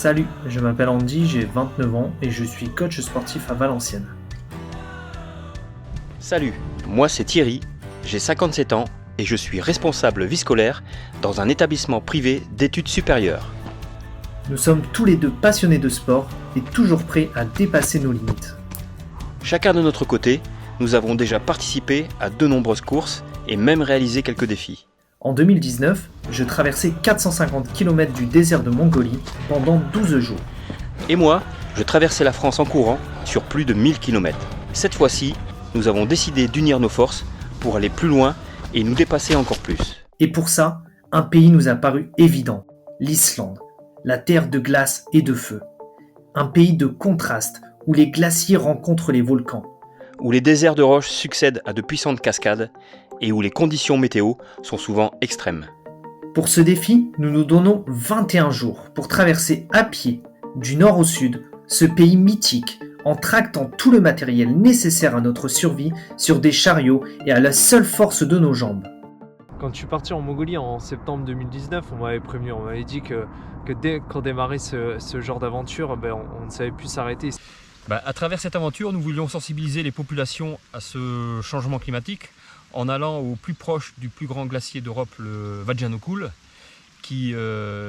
Salut, je m'appelle Andy, j'ai 29 ans et je suis coach sportif à Valenciennes. Salut, moi c'est Thierry, j'ai 57 ans et je suis responsable vie scolaire dans un établissement privé d'études supérieures. Nous sommes tous les deux passionnés de sport et toujours prêts à dépasser nos limites. Chacun de notre côté, nous avons déjà participé à de nombreuses courses et même réalisé quelques défis. En 2019, je traversais 450 km du désert de Mongolie pendant 12 jours. Et moi, je traversais la France en courant sur plus de 1000 km. Cette fois-ci, nous avons décidé d'unir nos forces pour aller plus loin et nous dépasser encore plus. Et pour ça, un pays nous a paru évident, l'Islande, la terre de glace et de feu. Un pays de contraste où les glaciers rencontrent les volcans. Où les déserts de roches succèdent à de puissantes cascades et où les conditions météo sont souvent extrêmes. Pour ce défi, nous nous donnons 21 jours pour traverser à pied, du nord au sud, ce pays mythique, en tractant tout le matériel nécessaire à notre survie sur des chariots et à la seule force de nos jambes. Quand je suis parti en Mongolie en septembre 2019, on m'avait prévenu, on m'avait dit que dès qu'on démarrait ce genre d'aventure, on ne savait plus s'arrêter. À travers cette aventure, nous voulions sensibiliser les populations à ce changement climatique en allant au plus proche du plus grand glacier d'Europe, le Vatjanokoul, qui,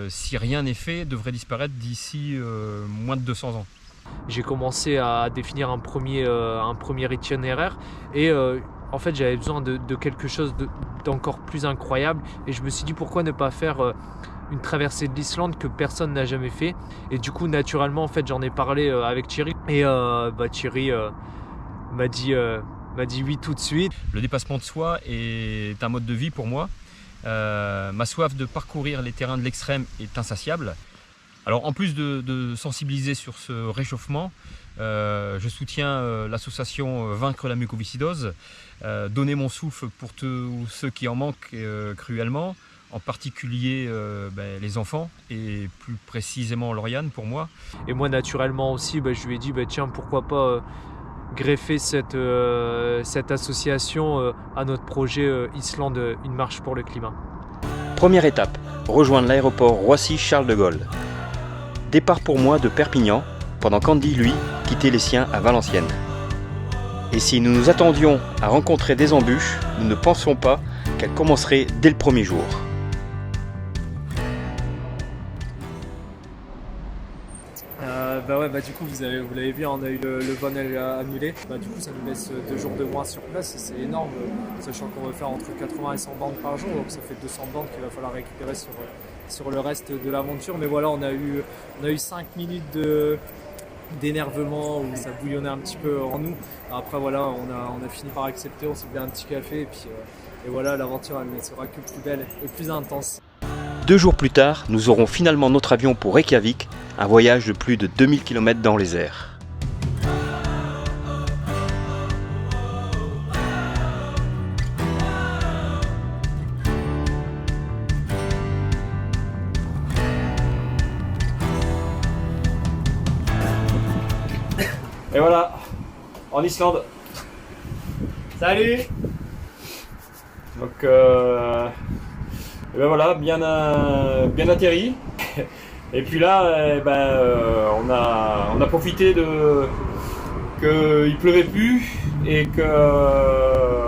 si rien n'est fait, devrait disparaître d'ici moins de 200 ans. J'ai commencé à définir un premier itinéraire et en fait j'avais besoin de quelque chose d'encore plus incroyable et je me suis dit pourquoi ne pas faire une traversée de l'Islande que personne n'a jamais fait, et du coup naturellement en fait j'en ai parlé avec Thierry et Thierry m'a dit oui tout de suite. Le dépassement de soi est un mode de vie pour moi. Ma soif de parcourir les terrains de l'extrême est insatiable. Alors en plus de sensibiliser sur ce réchauffement, je soutiens l'association Vaincre la mucoviscidose, donner mon souffle pour tous ceux qui en manquent cruellement, en particulier les enfants et plus précisément Lauriane pour moi. Et moi naturellement aussi, je lui ai dit tiens pourquoi pas greffer cette association à notre projet Islande, une marche pour le climat. Première étape, rejoindre l'aéroport Roissy-Charles de Gaulle. Départ pour moi de Perpignan, pendant qu'Andy, lui, quittait les siens à Valenciennes. Et si nous nous attendions à rencontrer des embûches, nous ne pensions pas qu'elles commenceraient dès le premier jour. Du coup vous l'avez vu, on a eu le vol annulé. Du coup ça nous laisse 2 jours de moins sur place et c'est énorme, sachant qu'on va faire entre 80 et 100 bandes par jour, donc ça fait 200 bandes qu'il va falloir récupérer sur le reste de l'aventure. Mais voilà, on a eu 5 minutes d'énervement où ça bouillonnait un petit peu en nous. Après voilà, on a fini par accepter, on s'est fait un petit café et voilà, l'aventure elle ne sera que plus belle et plus intense. 2 jours plus tard, nous aurons finalement notre avion pour Reykjavik, un voyage de plus de 2000 km dans les airs. Et voilà, en Islande. Salut. Donc voilà, bien atterri. Et puis là, on a profité qu'il pleuvait plus et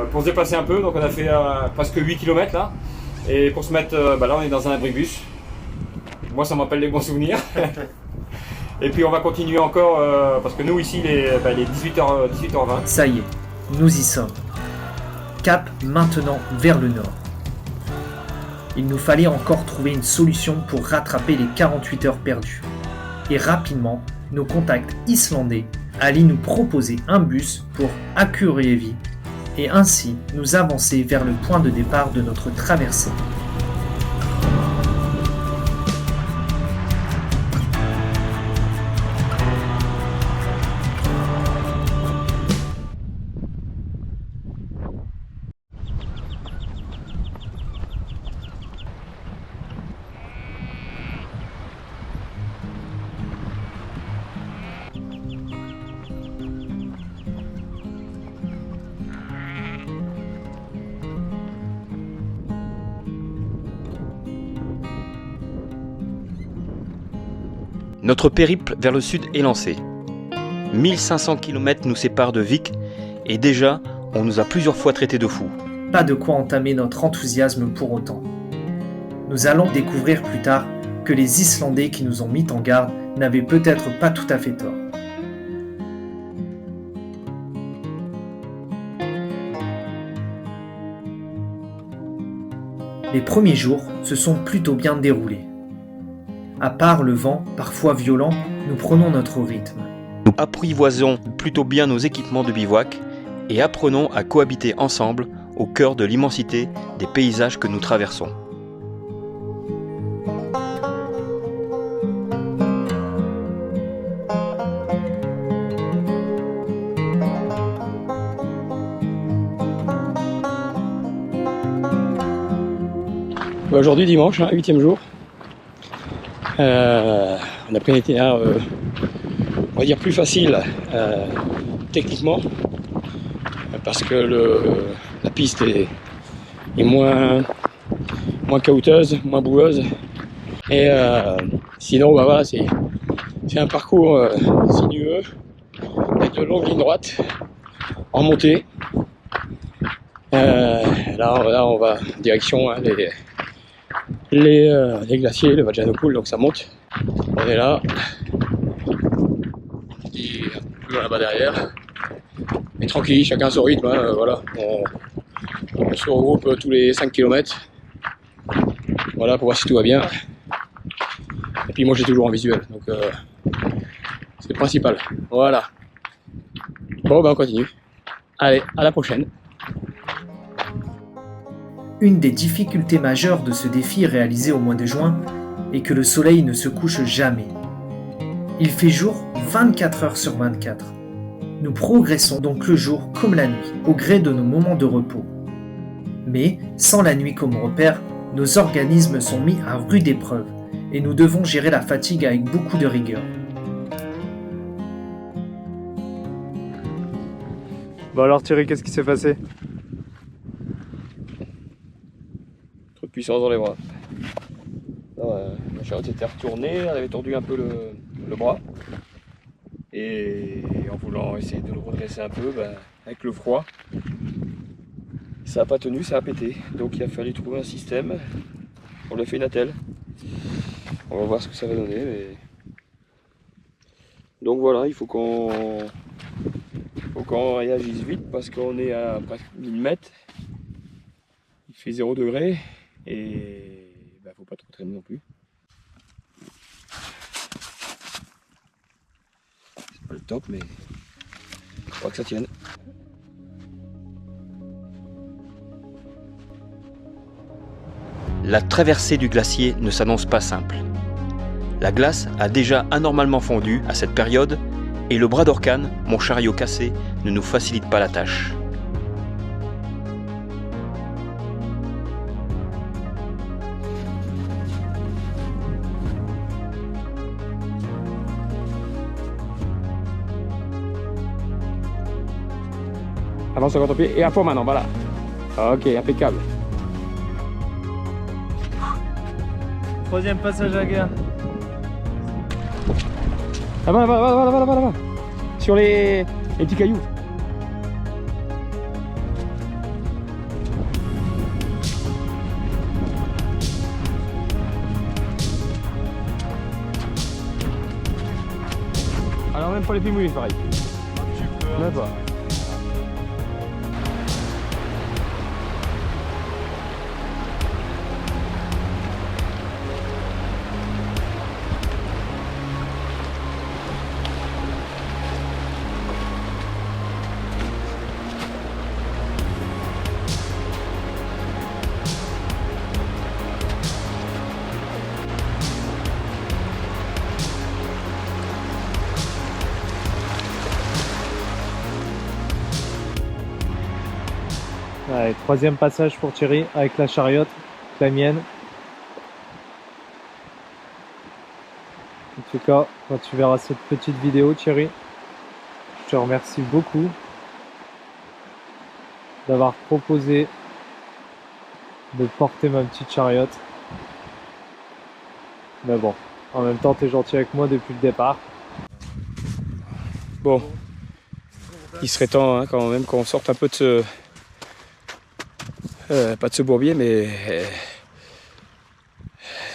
pour se déplacer un peu. Donc on a fait presque 8 km là. Et pour se mettre, là on est dans un abribus. Moi ça m'appelle les bons souvenirs. Et puis on va continuer encore parce que nous ici il est 18h20. Ça y est, nous y sommes. Cap maintenant vers le nord. Il nous fallait encore trouver une solution pour rattraper les 48 heures perdues. Et rapidement, nos contacts islandais allaient nous proposer un bus pour Akureyri et ainsi nous avancer vers le point de départ de notre traversée. Notre périple vers le sud est lancé. 1500 km nous séparent de Vic et déjà, on nous a plusieurs fois traités de fous. Pas de quoi entamer notre enthousiasme pour autant. Nous allons découvrir plus tard que les Islandais qui nous ont mis en garde n'avaient peut-être pas tout à fait tort. Les premiers jours se sont plutôt bien déroulés. À part le vent, parfois violent, nous prenons notre rythme. Nous apprivoisons plutôt bien nos équipements de bivouac et apprenons à cohabiter ensemble au cœur de l'immensité des paysages que nous traversons. Aujourd'hui dimanche, 8e jour. On a pris un itinéraire, on va dire plus facile techniquement, parce que la piste est moins caouteuses, moins boueuse. Et sinon, bah voilà, c'est un parcours sinueux avec de longues lignes droites en montée. Là, on va en direction les glaciers, le Vajanopool, donc ça monte. On est là. Et un peu plus loin là-bas derrière. Mais tranquille, chacun son rythme, hein, voilà. On se regroupe tous les 5 km. Voilà, pour voir si tout va bien. Et puis moi j'ai toujours en visuel, donc c'est le principal. Voilà. Bon ben on continue. Allez, à la prochaine. Une des difficultés majeures de ce défi réalisé au mois de juin est que le soleil ne se couche jamais. Il fait jour 24 heures sur 24. Nous progressons donc le jour comme la nuit, au gré de nos moments de repos. Mais, sans la nuit comme repère, nos organismes sont mis à rude épreuve et nous devons gérer la fatigue avec beaucoup de rigueur. Bon alors Thierry, qu'est-ce qui s'est passé? Trop de puissance dans les bras. La charrette était retournée, elle avait tordu un peu le bras. Et en voulant essayer de le redresser un peu, avec le froid, ça n'a pas tenu, ça a pété. Donc il a fallu trouver un système. On lui a fait une attelle. On va voir ce que ça va donner. Mais... Donc voilà, il faut qu'on réagisse vite parce qu'on est à presque 1000 mètres. Il fait 0 degré et faut pas trop traîner non plus. C'est pas le top, mais je crois que ça tienne. La traversée du glacier ne s'annonce pas simple. La glace a déjà anormalement fondu à cette période et le bras d'Orkan, mon chariot cassé, ne nous facilite pas la tâche. Avance sur votre pied et à fond maintenant, voilà. Ok, impeccable. Troisième passage à guerre. Là-bas. Sur les petits cailloux. Alors même pas les pieds mouillés, pareil. Même pas. Allez, troisième passage pour Thierry avec la chariote, la mienne. En tout cas, quand tu verras cette petite vidéo, Thierry, je te remercie beaucoup d'avoir proposé de porter ma petite chariote. Mais bon, En même temps, t'es gentil avec moi depuis le départ. Bon, il serait temps hein, quand même qu'on sorte un peu de ce... pas de ce bourbier, mais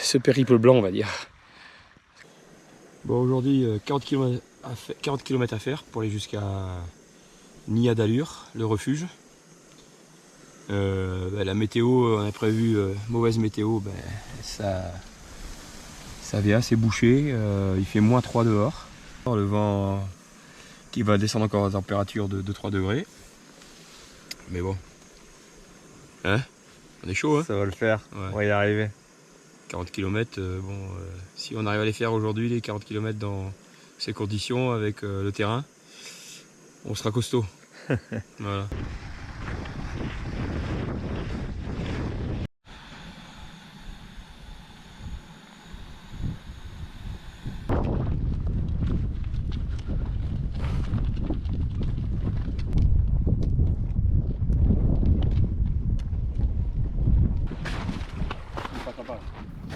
ce périple blanc, on va dire. Bon, aujourd'hui, 40 km à faire pour aller jusqu'à Nia d'Allure, le refuge. La météo, on a prévu mauvaise météo, ça vient, c'est bouché, il fait -3 dehors. Le vent qui va descendre encore à température de 2-3 degrés. Mais bon, hein, on est chaud, hein. Ça va le faire, Ouais. on va y arriver. 40 km, si on arrive à les faire aujourd'hui, les 40 km dans ces conditions avec le terrain, on sera costaud. Voilà.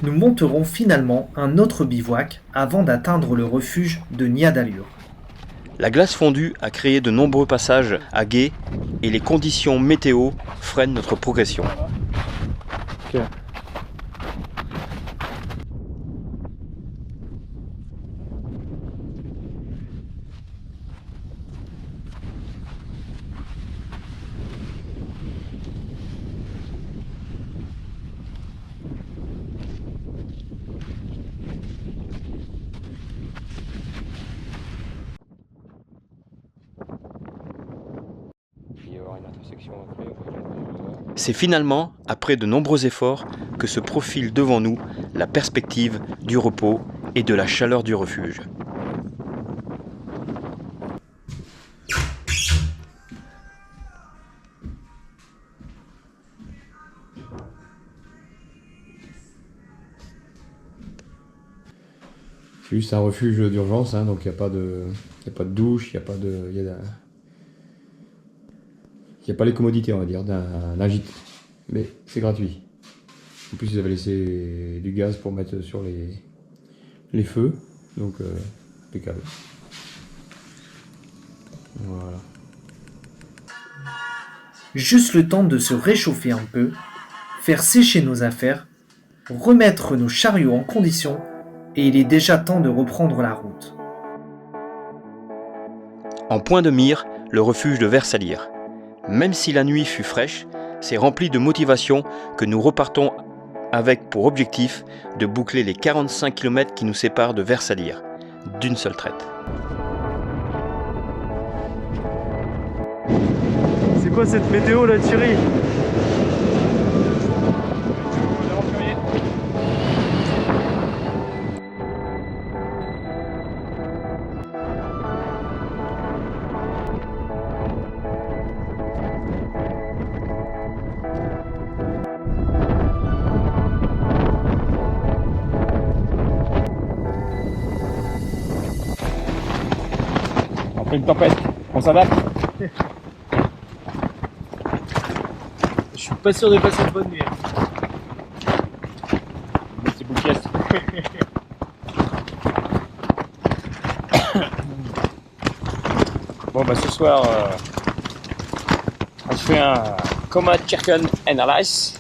Nous monterons finalement un autre bivouac avant d'atteindre le refuge de Nia d'Allure. La glace fondue a créé de nombreux passages à gué et les conditions météo freinent notre progression. Ok. Il va y avoir une intersection après. C'est finalement, après de nombreux efforts, que se profile devant nous la perspective du repos et de la chaleur du refuge. C'est juste un refuge d'urgence, hein, donc il n'y a pas de douche, il n'y a pas les commodités, on va dire, d'un gîte. Mais c'est gratuit. En plus, ils avaient laissé du gaz pour mettre sur les feux, donc impeccable. Voilà. Juste le temps de se réchauffer un peu, faire sécher nos affaires, remettre nos chariots en condition, et il est déjà temps de reprendre la route. En point de mire, le refuge de Versailles. Même si la nuit fut fraîche, c'est rempli de motivation que nous repartons avec pour objectif de boucler les 45 km qui nous séparent de Versailles, d'une seule traite. C'est quoi cette météo là, Thierry? Après une tempête, on s'adapte. Je suis pas sûr de passer une bonne nuit. C'est bout de pièce. Bon bah ce soir, on se fait un Coma Chicken and Rice,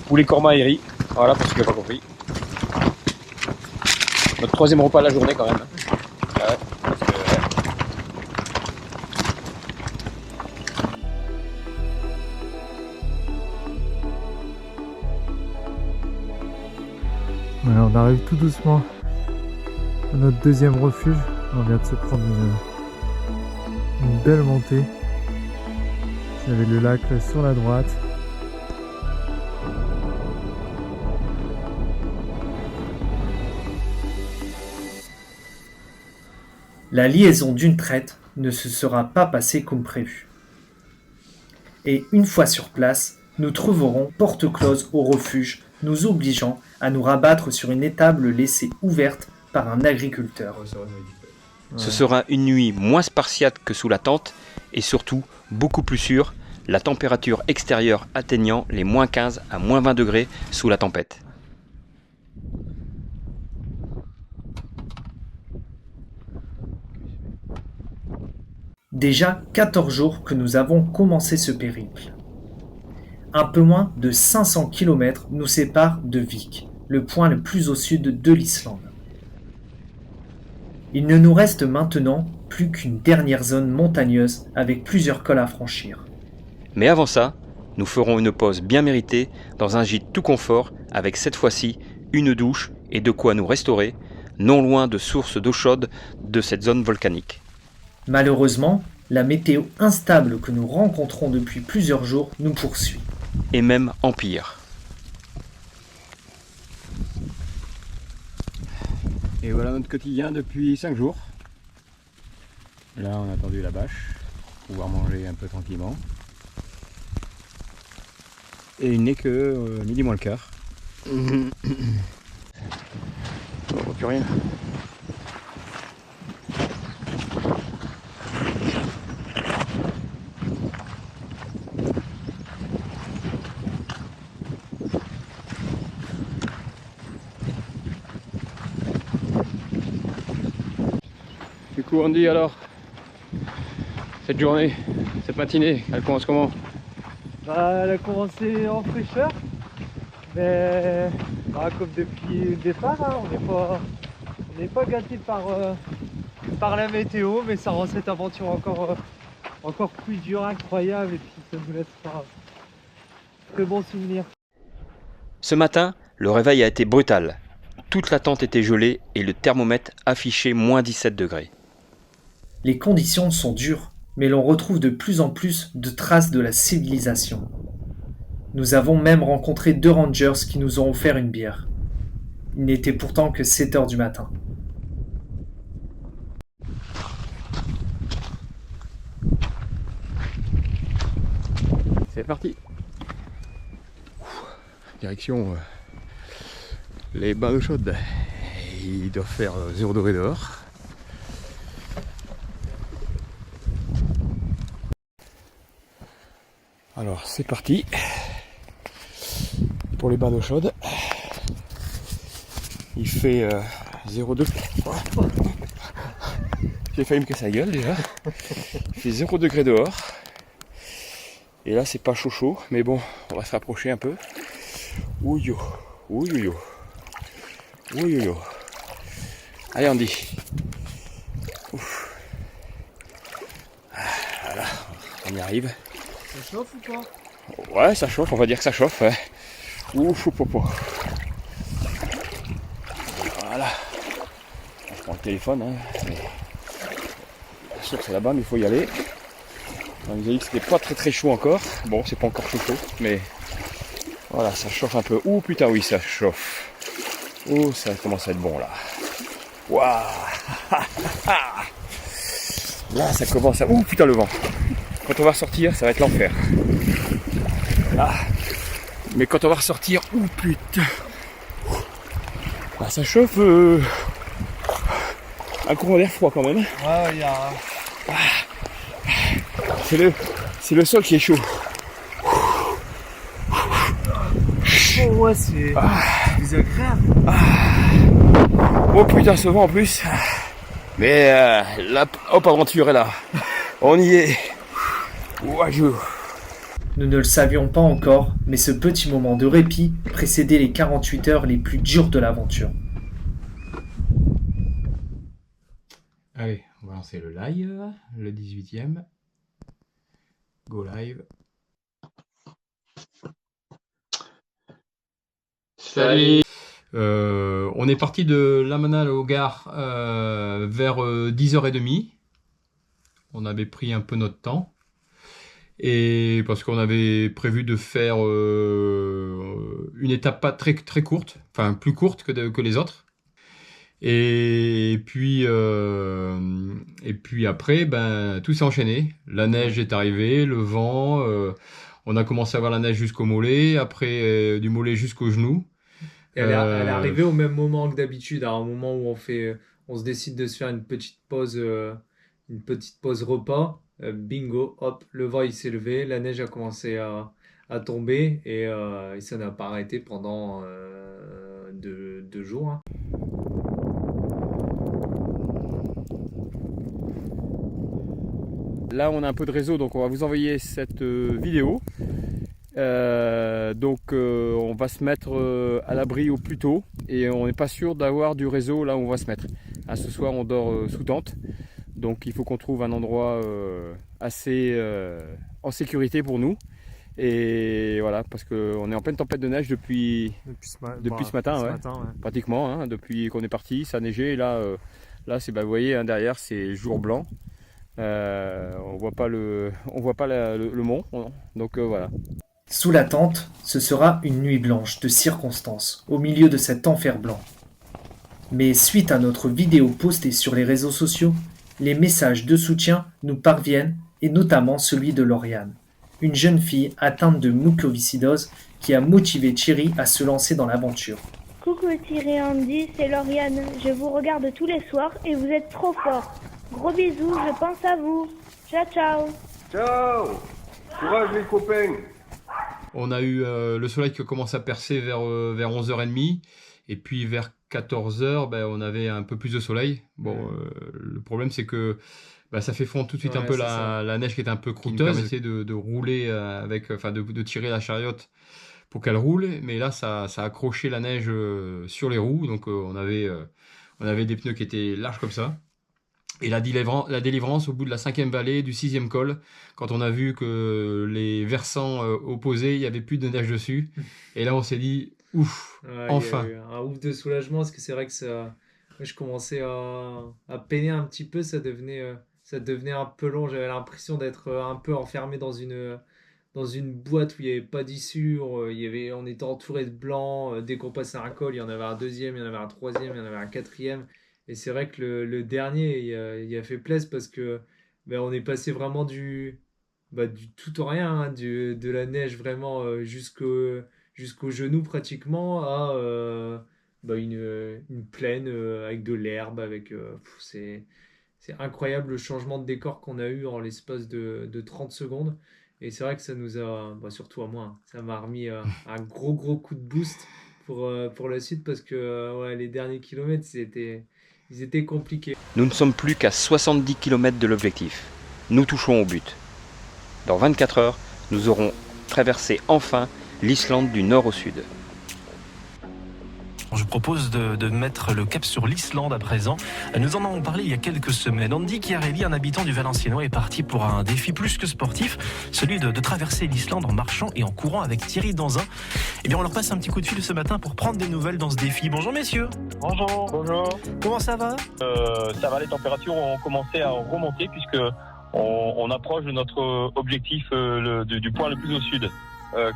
poulet korma et riz. Voilà pour ceux qui n'ont pas compris. Notre 3e repas de la journée quand même. Ouais, parce que, Voilà, on arrive tout doucement à notre deuxième refuge. On vient de se prendre une belle montée. Vous avez le lac là, sur la droite. La liaison d'une traite ne se sera pas passée comme prévu. Et une fois sur place, nous trouverons porte close au refuge, nous obligeant à nous rabattre sur une étable laissée ouverte par un agriculteur. Ce sera une nuit moins spartiate que sous la tente et surtout beaucoup plus sûre, la température extérieure atteignant les -15 à -20 degrés sous la tempête. Déjà 14 jours que nous avons commencé ce périple. Un peu moins de 500 km nous séparent de Vik, le point le plus au sud de l'Islande. Il ne nous reste maintenant plus qu'une dernière zone montagneuse avec plusieurs cols à franchir. Mais avant ça, nous ferons une pause bien méritée dans un gîte tout confort avec cette fois-ci une douche et de quoi nous restaurer, non loin de sources d'eau chaude de cette zone volcanique. Malheureusement, la météo instable que nous rencontrons depuis plusieurs jours nous poursuit. Et même empire. Et voilà notre quotidien depuis 5 jours. Là on a attendu la bâche, pour pouvoir manger un peu tranquillement. Et il n'est que midi moins le quart. On voit plus rien. Du coup Andy, alors, cette journée, cette matinée, elle commence comment? Bah, elle a commencé en fraîcheur, mais comme depuis le départ, hein, on n'est pas gâté par la météo, mais ça rend cette aventure encore plus dure, incroyable, et puis ça nous laissera de très bons souvenirs. Ce matin, le réveil a été brutal. Toute la tente était gelée et le thermomètre affichait moins 17 degrés. Les conditions sont dures, mais l'on retrouve de plus en plus de traces de la civilisation. Nous avons même rencontré 2 rangers qui nous ont offert une bière. Il n'était pourtant que 7 heures du matin. C'est parti. Direction les bains d'eau chaude. Il doit faire 0 degré dehors. Alors c'est parti pour les bains d'eau chaude. Il fait 0,2. J'ai failli me casser la gueule déjà. Il fait 0 degré dehors. Et là c'est pas chaud, mais bon, on va se rapprocher un peu. Ouyo, ouyo, ouyo. Allez Andy. Ouf. Voilà, on y arrive. Ça chauffe ou pas? Ouais, ça chauffe, on va dire que ça chauffe. Ouais. Ouf, popo. Voilà. Je prends le téléphone. Hein, mais... La source est là-bas, mais il faut y aller. On nous a dit que c'était pas très chaud encore. Bon, c'est pas encore chaud, mais voilà, ça chauffe un peu. Ouh putain, oui, ça chauffe. Oh, ça commence à être bon là. Waouh. Là, ça commence à. Ouh putain, le vent. Quand on va sortir, ça va être l'enfer. Ah. Mais quand on va ressortir, ouh putain. Ah, ça chauffe. Un courant d'air froid quand même. Ouais, il y a. C'est le sol qui est chaud. Oh, ouais, c'est désagréable. Oh putain, ce vent en plus. Mais la hop, aventure est là. On y est. Ouajou. Nous ne le savions pas encore, mais ce petit moment de répit précédait les 48 heures les plus dures de l'aventure. Allez, on va lancer le live, le 18e. Go live. Salut. On est parti de Lamanal au Gard vers 10h30. On avait pris un peu notre temps. Et parce qu'on avait prévu de faire une étape pas très courte, enfin plus courte que les autres. Et puis après, ben, tout s'est enchaîné. La neige est arrivée, le vent, on a commencé à avoir la neige jusqu'au mollet, après du mollet jusqu'au genou. Elle est arrivée au même moment que d'habitude, à un moment où on se décide de se faire une petite pause repas. Bingo, hop, le vent il s'est levé, la neige a commencé à tomber et ça n'a pas arrêté pendant 2 jours. Hein. Là on a un peu de réseau, donc on va vous envoyer cette vidéo. On va se mettre à l'abri au plus tôt et on n'est pas sûr d'avoir du réseau là où on va se mettre. Ce soir on dort sous tente, donc il faut qu'on trouve un endroit assez en sécurité pour nous. Et voilà, parce qu'on est en pleine tempête de neige depuis ce matin, ouais. Pratiquement, hein, depuis qu'on est parti, ça a neigé. Et là, c'est, vous voyez, hein, derrière, c'est jour blanc. On voit pas le mont, donc voilà. Sous la tente, ce sera une nuit blanche de circonstances, au milieu de cet enfer blanc. Mais suite à notre vidéo postée sur les réseaux sociaux, les messages de soutien nous parviennent, et notamment celui de Lauriane, une jeune fille atteinte de mucoviscidose qui a motivé Thierry à se lancer dans l'aventure. Coucou Thierry et Andy, c'est Lauriane. Je vous regarde tous les soirs et vous êtes trop forts. Gros bisous, je pense à vous. Ciao, ciao. Ciao. Courage les copains. On a eu le soleil qui a commencé à percer vers 11h30 et puis vers 14h, on avait un peu plus de soleil. Bon, le problème c'est que ça fait fondre tout de suite un peu la neige qui était un peu croûteuse, qui nous permettait de rouler de tirer la chariote pour qu'elle roule, mais là ça a accroché la neige sur les roues, donc on avait des pneus qui étaient larges comme ça. Et la délivrance au bout de la 5e vallée, du 6e col, quand on a vu que les versants opposés, il n'y avait plus de neige dessus, et là on s'est dit ouf, enfin. Il y a eu un ouf de soulagement, parce que c'est vrai que je commençais à peiner un petit peu, ça devenait un peu long, j'avais l'impression d'être un peu enfermé dans une boîte où il n'y avait pas d'issue, on était entouré de blanc, dès qu'on passait un col, il y en avait un deuxième, il y en avait un troisième, il y en avait un quatrième, et c'est vrai que le dernier, il a fait plaisir parce que on est passé vraiment du tout au rien, hein, de la neige vraiment jusqu'au genou pratiquement à une plaine avec de l'herbe, c'est incroyable le changement de décor qu'on a eu en l'espace de 30 secondes. Et c'est vrai que ça nous a, surtout à moi, hein, ça m'a remis un gros coup de boost pour la suite, parce que les derniers kilomètres, ils étaient compliqués. Nous ne sommes plus qu'à 70 km de l'objectif. Nous touchons au but. Dans 24 heures, nous aurons traversé enfin l'Islande du nord au sud. Je propose de mettre le cap sur l'Islande à présent. Nous en avons parlé il y a quelques semaines. Andy Chiarelli, un habitant du Valenciennois, est parti pour un défi plus que sportif, celui de traverser l'Islande en marchant et en courant avec Thierry Danzin. Eh bien, on leur passe un petit coup de fil ce matin pour prendre des nouvelles dans ce défi. Bonjour messieurs. Bonjour. Bonjour. Comment ça va ? Ça va, les températures ont commencé à remonter puisque on approche de notre objectif du point le plus au sud.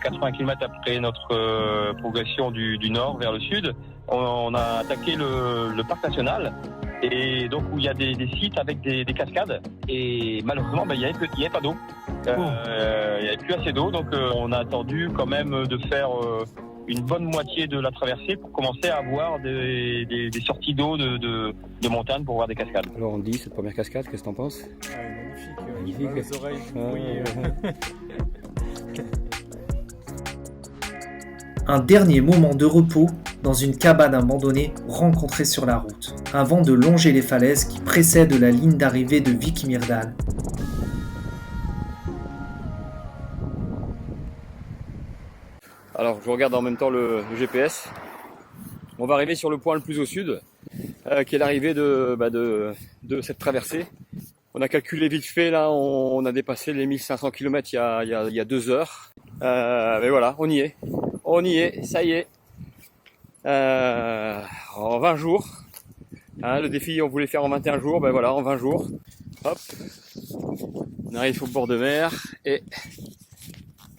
80 km après notre progression du nord vers le sud, on a attaqué le parc national, et donc où il y a des sites avec des cascades, et malheureusement il n'y avait pas d'eau, il n'y avait plus assez d'eau, donc on a attendu quand même de faire une bonne moitié de la traversée pour commencer à avoir des sorties d'eau de montagne pour voir des cascades. Alors on dit cette première cascade, qu'est-ce que t'en penses ? Magnifique. Les oreilles brouillées. Un dernier moment de repos dans une cabane abandonnée rencontrée sur la route, avant de longer les falaises qui précèdent la ligne d'arrivée de Vik Myrdal. Alors je regarde en même temps le GPS. On va arriver sur le point le plus au sud, qui est l'arrivée de cette traversée. On a calculé vite fait, là on a dépassé les 1500 km il y a 2 heures. Mais voilà, on y est, ça y est. En 20 jours. Hein, le défi on voulait faire en 21 jours, voilà, en 20 jours. Hop. On arrive au bord de mer et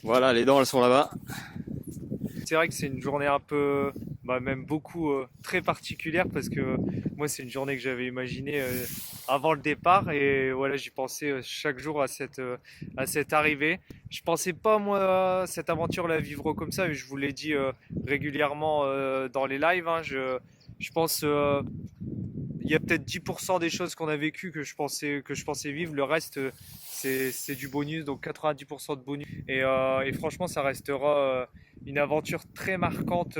voilà, les dents elles sont là-bas. C'est vrai que c'est une journée un peu, même beaucoup très particulière, parce que moi c'est une journée que j'avais imaginée avant le départ, et voilà, j'y pensais chaque jour à cette arrivée. Je pensais pas moi cette aventure la vivre comme ça, mais je vous l'ai dit régulièrement dans les lives, hein, je pense il y a peut-être 10% des choses qu'on a vécues que je pensais vivre, le reste c'est du bonus, donc 90% de bonus, et franchement ça restera une aventure très marquante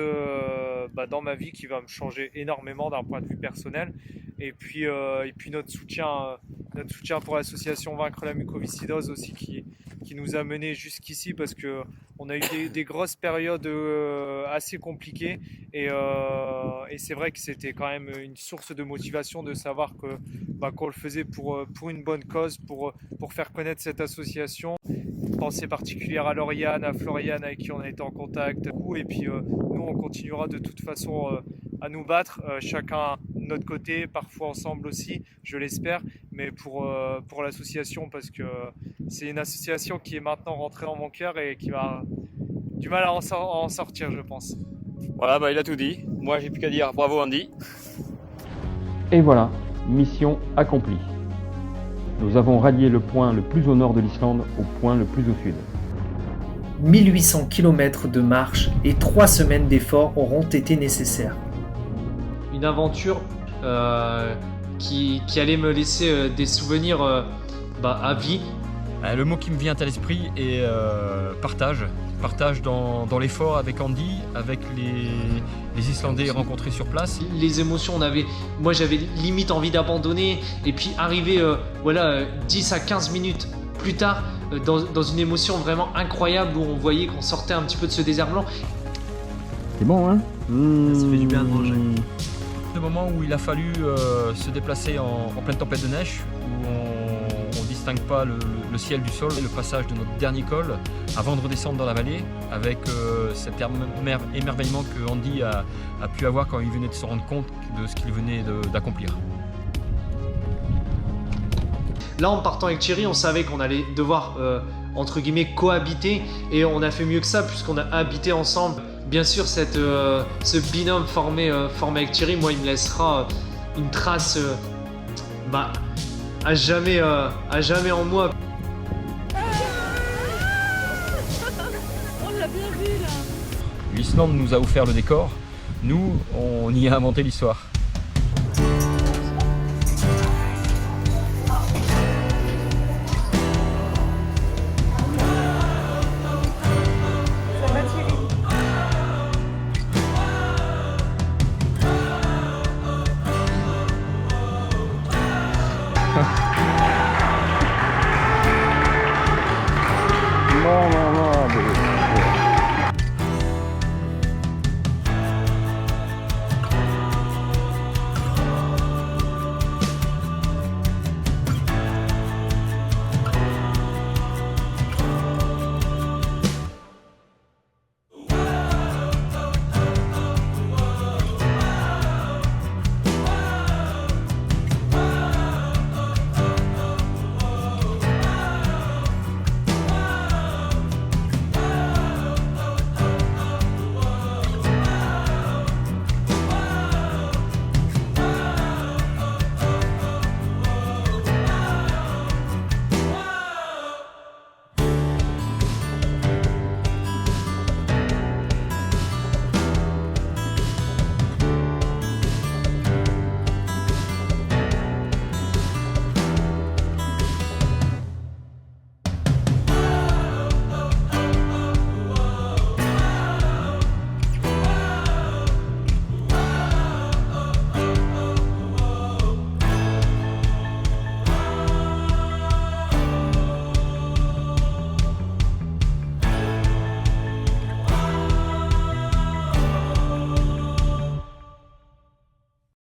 dans ma vie qui va me changer énormément d'un point de vue personnel. Et puis notre soutien pour l'association Vaincre la mucoviscidose aussi qui nous a menés jusqu'ici parce qu'on a eu des grosses périodes assez compliquées et c'est vrai que c'était quand même une source de motivation de savoir qu'on le faisait pour une bonne cause, pour faire connaître cette association. Pensée particulière à Lauriane, à Floriane avec qui on a été en contact. Et puis nous on continuera de toute façon à nous battre, chacun de notre côté, parfois ensemble aussi, je l'espère, mais pour l'association parce que c'est une association qui est maintenant rentrée dans mon cœur et qui va du mal à en sortir, je pense. Voilà, il a tout dit. Moi, j'ai plus qu'à dire bravo Andy. Et voilà, mission accomplie. Nous avons rallié le point le plus au nord de l'Islande au point le plus au sud. 1800 km de marche et 3 semaines d'efforts auront été nécessaires. Une aventure qui allait me laisser des souvenirs à vie. Le mot qui me vient à l'esprit est partage. Partage dans l'effort avec Andy, avec les Islandais rencontrés sur place. Les émotions, moi j'avais limite envie d'abandonner et puis arriver 10 à 15 minutes plus tard dans une émotion vraiment incroyable où on voyait qu'on sortait un petit peu de ce désert blanc. C'est bon, hein? Ça fait du bien de manger. Le moment où il a fallu se déplacer en pleine tempête de neige, où on ne distingue pas le ciel du sol, et le passage de notre dernier col, avant de redescendre dans la vallée, avec cet émerveillement que Andy a pu avoir quand il venait de se rendre compte de ce qu'il venait d'accomplir. Là, en partant avec Thierry, on savait qu'on allait devoir, entre guillemets, cohabiter, et on a fait mieux que ça, puisqu'on a habité ensemble. Bien sûr, ce binôme formé avec Thierry, moi, il me laissera une trace à jamais en moi. On l'a bien vu là. L'Islande nous a offert le décor, nous, on y a inventé l'histoire. Bon,